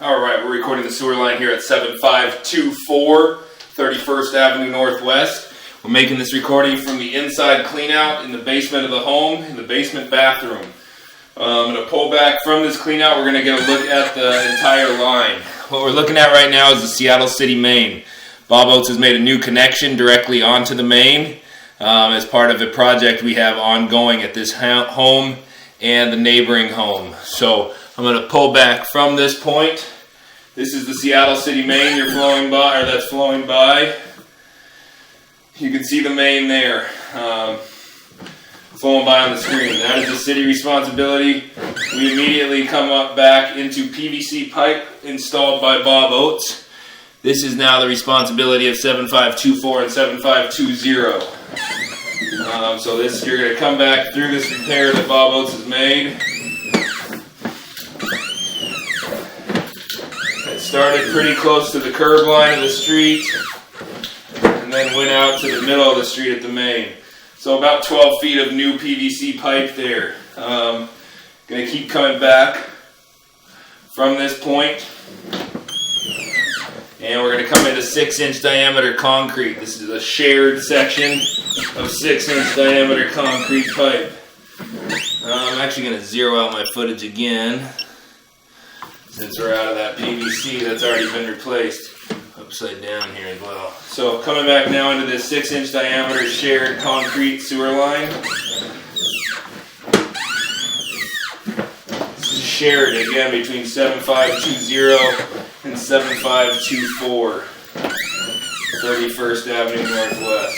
Alright, we're recording the sewer line here at 7524 31st Avenue Northwest. We're making this recording from the inside cleanout in the basement of the home, in the basement bathroom. I'm going to pull back from this cleanout. We're going to get a look at the entire line. What we're looking at right now is the Seattle City main. Bob Oates has made a new connection directly onto the main as part of a project we have ongoing at this home and the neighboring home. So I'm going to pull back from this point. This is the Seattle City main you're flowing by, or that's flowing by. You can see the main there, flowing by on the screen. That is the city responsibility. We immediately come up back into PVC pipe installed by Bob Oates. This is now the responsibility of 7524 and 7520. So this, you're going to come back through this repair that Bob Oates has made. It started pretty close to the curb line of the street and then went out to the middle of the street at the main. So about 12 feet of new PVC pipe there. Going to keep coming back from this point. And we're going to come into 6-inch diameter concrete. This is a shared section of 6-inch diameter concrete pipe. I'm actually going to zero out my footage again, since we're out of that PVC that's already been replaced. Upside down here as well. So coming back now into this 6-inch diameter shared concrete sewer line. This is shared again between 7520 and 7524, 31st Avenue Northwest.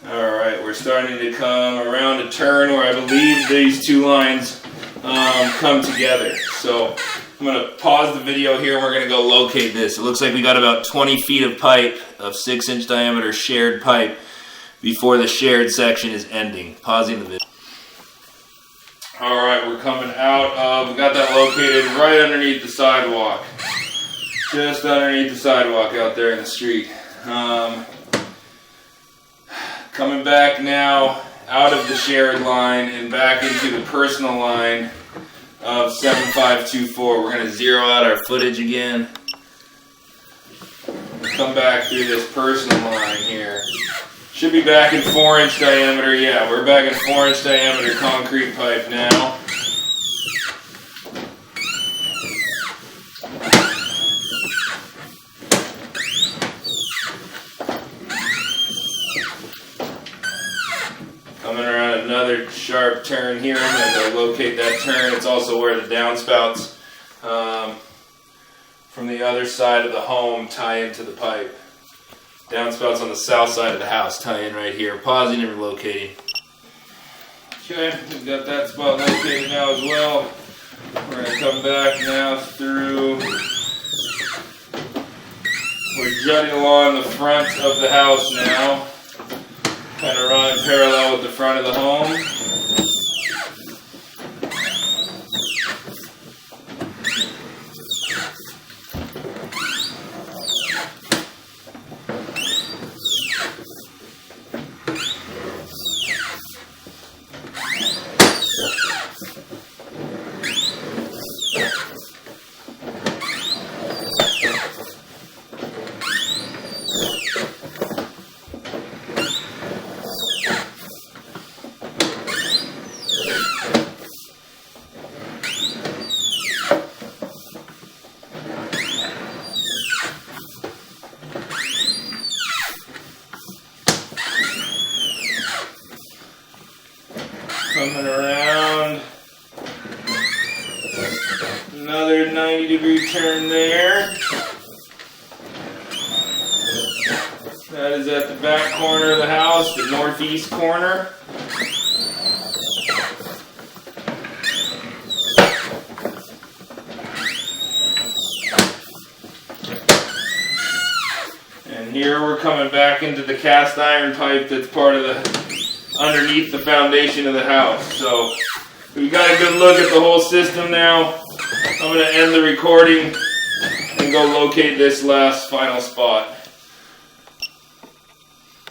Alright, we're starting to come around a turn where I believe these two lines come together. So I'm going to pause the video here and we're going to go locate this. It looks like we got about 20 feet of pipe, of 6-inch diameter shared pipe, before the shared section is ending. Pausing the video. Alright, we're coming out. We got that located right underneath the sidewalk. Just underneath the sidewalk out there in the street. Coming back now out of the shared line and back into the personal line of 7524. We're going to zero out our footage again. Come back through this personal line here. Should be back in 4-inch diameter. Yeah, we're back in 4-inch diameter concrete pipe now. Coming around another sharp turn here. I'm going to locate that turn. It's also where the downspouts from the other side of the home tie into the pipe. Downspouts on the south side of the house tie in right here. Pausing and relocating. Okay, we've got that spot located now as well. We're going to come back now through. We're jutting along the front of the house now. Kind of running parallel with the front of the home. Coming around, another 90-degree turn there. That is at the back corner of the house, the northeast corner. And here we're coming back into the cast iron pipe that's part of the underneath the foundation of the house. So we've got a good look at the whole system now. I'm going to end the recording and go locate this last final spot.